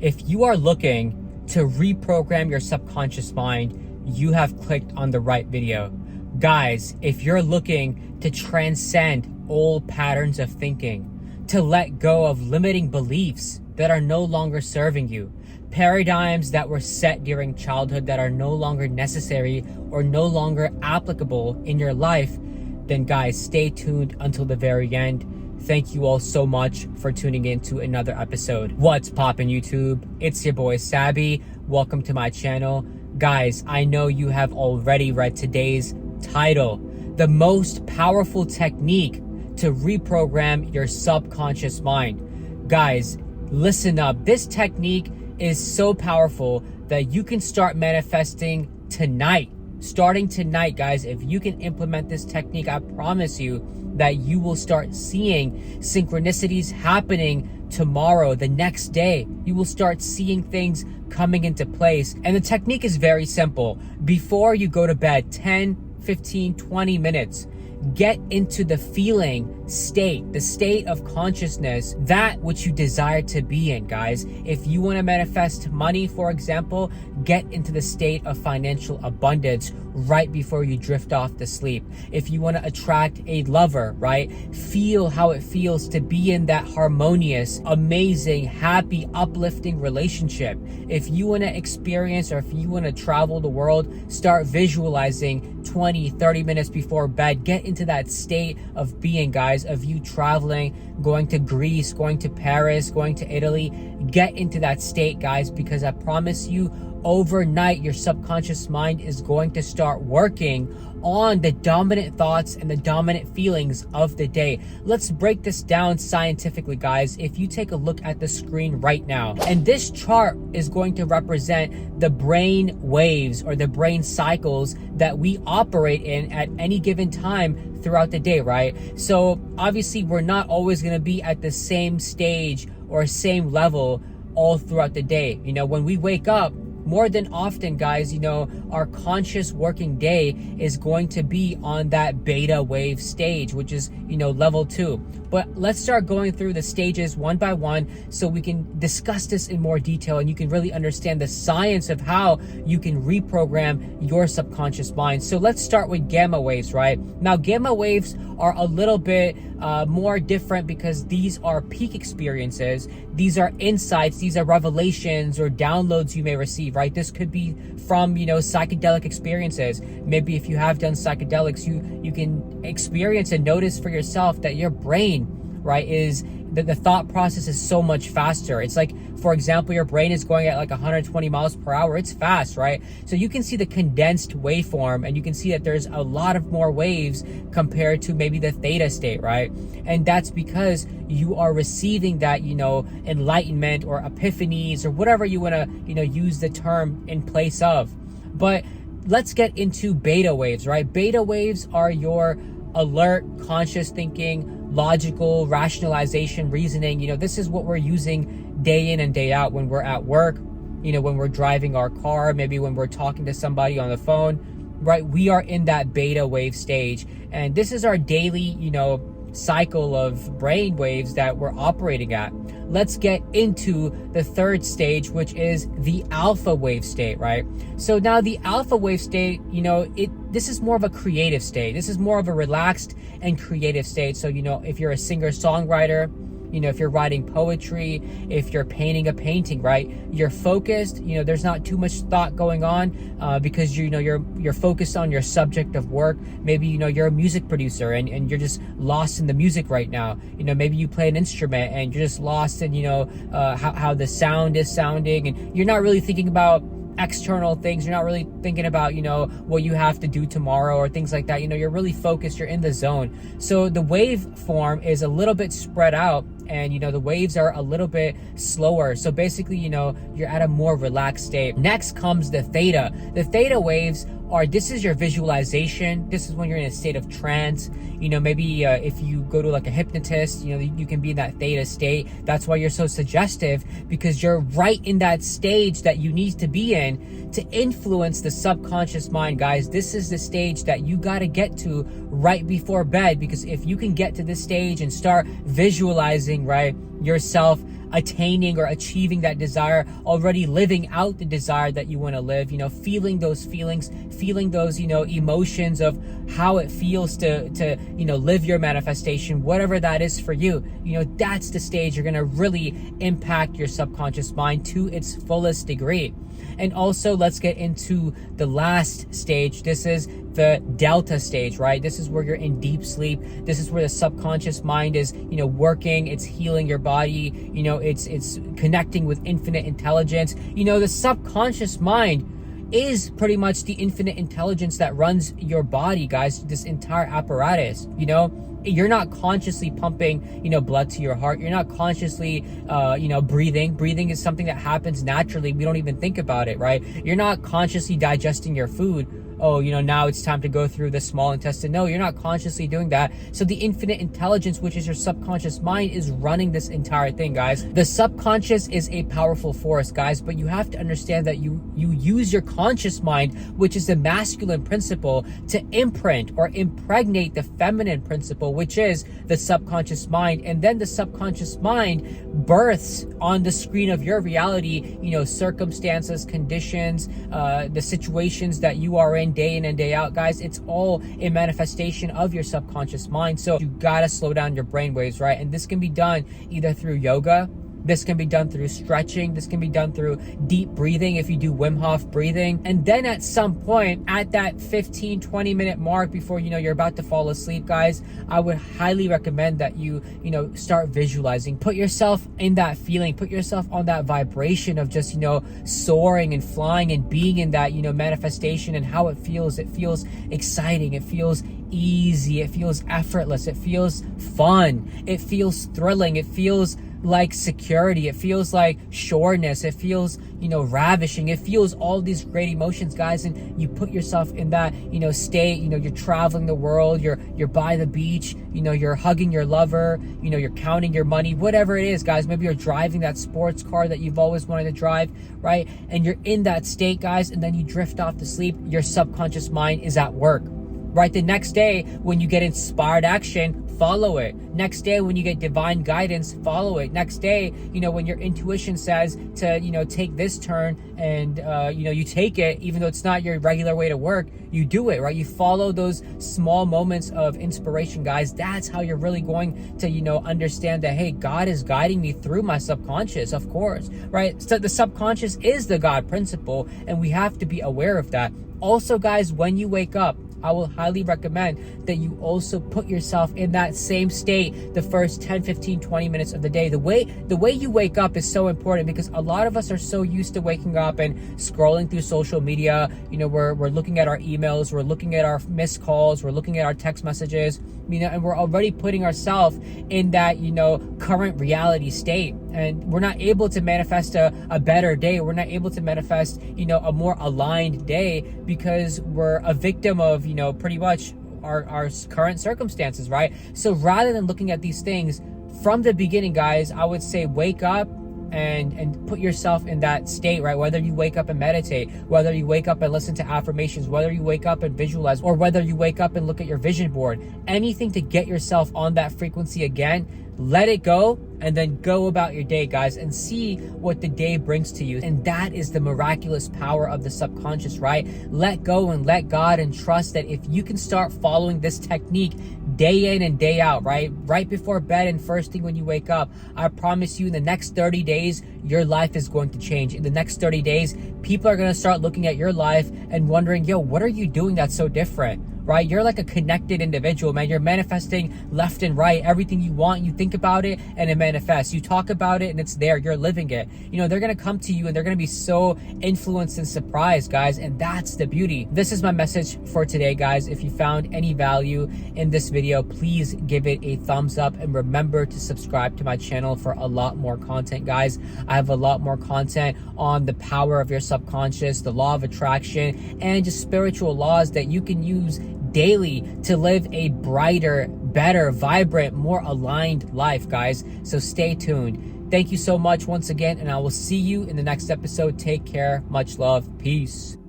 If you are looking to reprogram your subconscious mind, you have clicked on the right video. Guys, if you're looking to transcend old patterns of thinking, to let go of limiting beliefs that are no longer serving you, paradigms that were set during childhood that are no longer necessary or no longer applicable in your life, then guys, stay tuned until the very end. Thank you all so much for tuning in to another episode. What's poppin' YouTube? It's your boy Sabby. Welcome to my channel. Guys, I know you have already read today's title, the most powerful technique to reprogram your subconscious mind. Guys, listen up. This technique is so powerful that you can start manifesting tonight. Starting tonight, guys, if you can implement this technique, I promise you that you will start seeing synchronicities happening tomorrow, the next day. You will start seeing things coming into place. And the technique is very simple. Before you go to bed, 10, 15, 20 minutes, get into the feeling state, the state of consciousness, that which you desire to be in, guys. If you want to manifest money, for example, get into the state of financial abundance right before you drift off to sleep. If you want to attract a lover, right? Feel how it feels to be in that harmonious, amazing, happy, uplifting relationship. If you want to experience, or if you want to travel the world, start visualizing 20, 30 minutes before bed. Get into that state of being, guys, of you traveling, going to Greece, going to Paris, going to Italy. Get into that state, guys, because I promise you, overnight, your subconscious mind is going to start working on the dominant thoughts and the dominant feelings of the day. Let's break this down scientifically, guys. If you take a look at the screen right now, and this chart is going to represent the brain waves or the brain cycles that we operate in at any given time throughout the day, right? So obviously we're not always going to be at the same stage or same level all throughout the day. You know, when we wake up, more than often, guys, you know, our conscious working day is going to be on that beta wave stage, which is, you know, level 2. But let's start going through the stages one by one so we can discuss this in more detail and you can really understand the science of how you can reprogram your subconscious mind. So let's start with gamma waves, right? Now, gamma waves are a little bit more different because these are peak experiences. These are insights. These are revelations or downloads you may receive, right? This could be from, you know, psychedelic experiences. Maybe if you have done psychedelics, you can experience and notice for yourself that your brain, right, is that the thought process is so much faster. It's like, for example, your brain is going at like 120 miles per hour. It's fast, right? So you can see the condensed waveform and you can see that there's a lot of more waves compared to maybe the theta state, right? And that's because you are receiving that, you know, enlightenment or epiphanies or whatever you want to, you know, use the term in place of. But let's get into beta waves, right? Beta waves are your alert, conscious thinking, logical rationalization, reasoning. You know, this is what we're using day in and day out when we're at work, you know, when we're driving our car, maybe when we're talking to somebody on the phone, right? We are in that beta wave stage. And this is our daily, you know, cycle of brain waves that we're operating at. Let's get into the third stage, which is the alpha wave state, right? So now the alpha wave state, you know, this is more of a creative state. This is more of a relaxed and creative state. So, you know, if you're a singer-songwriter, you know, if you're writing poetry, if you're painting a painting, right? You're focused, you know, there's not too much thought going on because you're focused on your subject of work. Maybe, you know, you're a music producer and you're just lost in the music right now. You know, maybe you play an instrument and you're just lost in, you know, how the sound is sounding, and you're not really thinking about external things. You're not really thinking about, you know, what you have to do tomorrow or things like that. You know, you're really focused, you're in the zone. So the wave form is a little bit spread out and, you know, the waves are a little bit slower. So basically, you know, you're at a more relaxed state. Next comes the theta. The theta waves are, this is your visualization. This is when you're in a state of trance. You know, maybe if you go to like a hypnotist, you know, you can be in that theta state. That's why you're so suggestive, because you're right in that stage that you need to be in to influence the subconscious mind, guys. This is the stage that you got to get to right before bed, because if you can get to this stage and start visualizing, right, yourself attaining or achieving that desire, already living out the desire that you want to live, feeling those feelings, feeling those, emotions of how it feels to live your manifestation, whatever that is for you. That's the stage you're going to really impact your subconscious mind to its fullest degree. And also, let's get into the last stage. This is the delta stage, right? This is where you're in deep sleep. This is where the subconscious mind is, working. It's healing your body. It's connecting with infinite intelligence. The subconscious mind is pretty much the infinite intelligence that runs your body, guys. This entire apparatus, you're not consciously pumping, blood to your heart. You're not consciously, breathing. Breathing is something that happens naturally. We don't even think about it, right? You're not consciously digesting your food. Oh, now it's time to go through the small intestine. No, you're not consciously doing that. So the infinite intelligence, which is your subconscious mind, is running this entire thing, guys. The subconscious is a powerful force, guys, but you have to understand that you use your conscious mind, which is the masculine principle, to imprint or impregnate the feminine principle, which is the subconscious mind. And then the subconscious mind births on the screen of your reality, circumstances, conditions, the situations that you are in day in and day out, guys. It's all a manifestation of your subconscious mind. So you gotta slow down your brain waves, right? And this can be done either through yoga. This can be done through stretching. This can be done through deep breathing if you do Wim Hof breathing. And then at some point, at that 15-20 minute mark before you're about to fall asleep, guys, I would highly recommend that you start visualizing. Put yourself in that feeling. Put yourself on that vibration of just soaring and flying and being in that manifestation, and how it feels. It feels exciting. It feels easy. It feels effortless. It feels fun. It feels thrilling. It feels like security. It feels like sureness. It feels ravishing. It feels all these great emotions, guys. And you put yourself in that state. You're traveling the world. You're by the beach. You're hugging your lover. You're counting your money, whatever it is, guys. Maybe you're driving that sports car that you've always wanted to drive, right? And you're in that state, guys, and then you drift off to sleep. Your subconscious mind is at work, right? The next day when you get inspired action, follow it. Next day when you get divine guidance, follow it. Next day, when your intuition says to, take this turn, and, you take it, even though it's not your regular way to work, you do it, right? You follow those small moments of inspiration, guys. That's how you're really going to, understand that, hey, God is guiding me through my subconscious, of course, right? So the subconscious is the God principle, and we have to be aware of that. Also, guys, when you wake up, I will highly recommend that you also put yourself in that same state the first 10, 15, 20 minutes of the day. The way you wake up is so important, because a lot of us are so used to waking up and scrolling through social media. We're looking at our emails, we're looking at our missed calls, we're looking at our text messages, and we're already putting ourselves in that, current reality state. And we're not able to manifest a better day. We're not able to manifest, a more aligned day, because we're a victim of, pretty much our current circumstances, right? So rather than looking at these things from the beginning, guys, I would say wake up and put yourself in that state, right? Whether you wake up and meditate, whether you wake up and listen to affirmations, whether you wake up and visualize, or whether you wake up and look at your vision board, anything to get yourself on that frequency again. Let it go, and then go about your day, guys, and see what the day brings to you. And that is the miraculous power of the subconscious, right? Let go and let God, and trust that if you can start following this technique day in and day out, right before bed and first thing when you wake up, I promise you, in the next 30 days, your life is going to change. In the next 30 days, people are going to start looking at your life and wondering, yo, what are you doing that's so different? Right? You're like a connected individual, man. You're manifesting left and right. Everything you want, you think about it and it manifests. You talk about it and it's there. You're living it. They're going to come to you and they're going to be so influenced and surprised, guys. And that's the beauty. This is my message for today, guys. If you found any value in this video, please give it a thumbs up, and remember to subscribe to my channel for a lot more content, guys. I have a lot more content on the power of your subconscious, the law of attraction, and just spiritual laws that you can use daily to live a brighter, better, vibrant, more aligned life, guys. So stay tuned. Thank you so much once again, and I will see you in the next episode. Take care. Much love. Peace.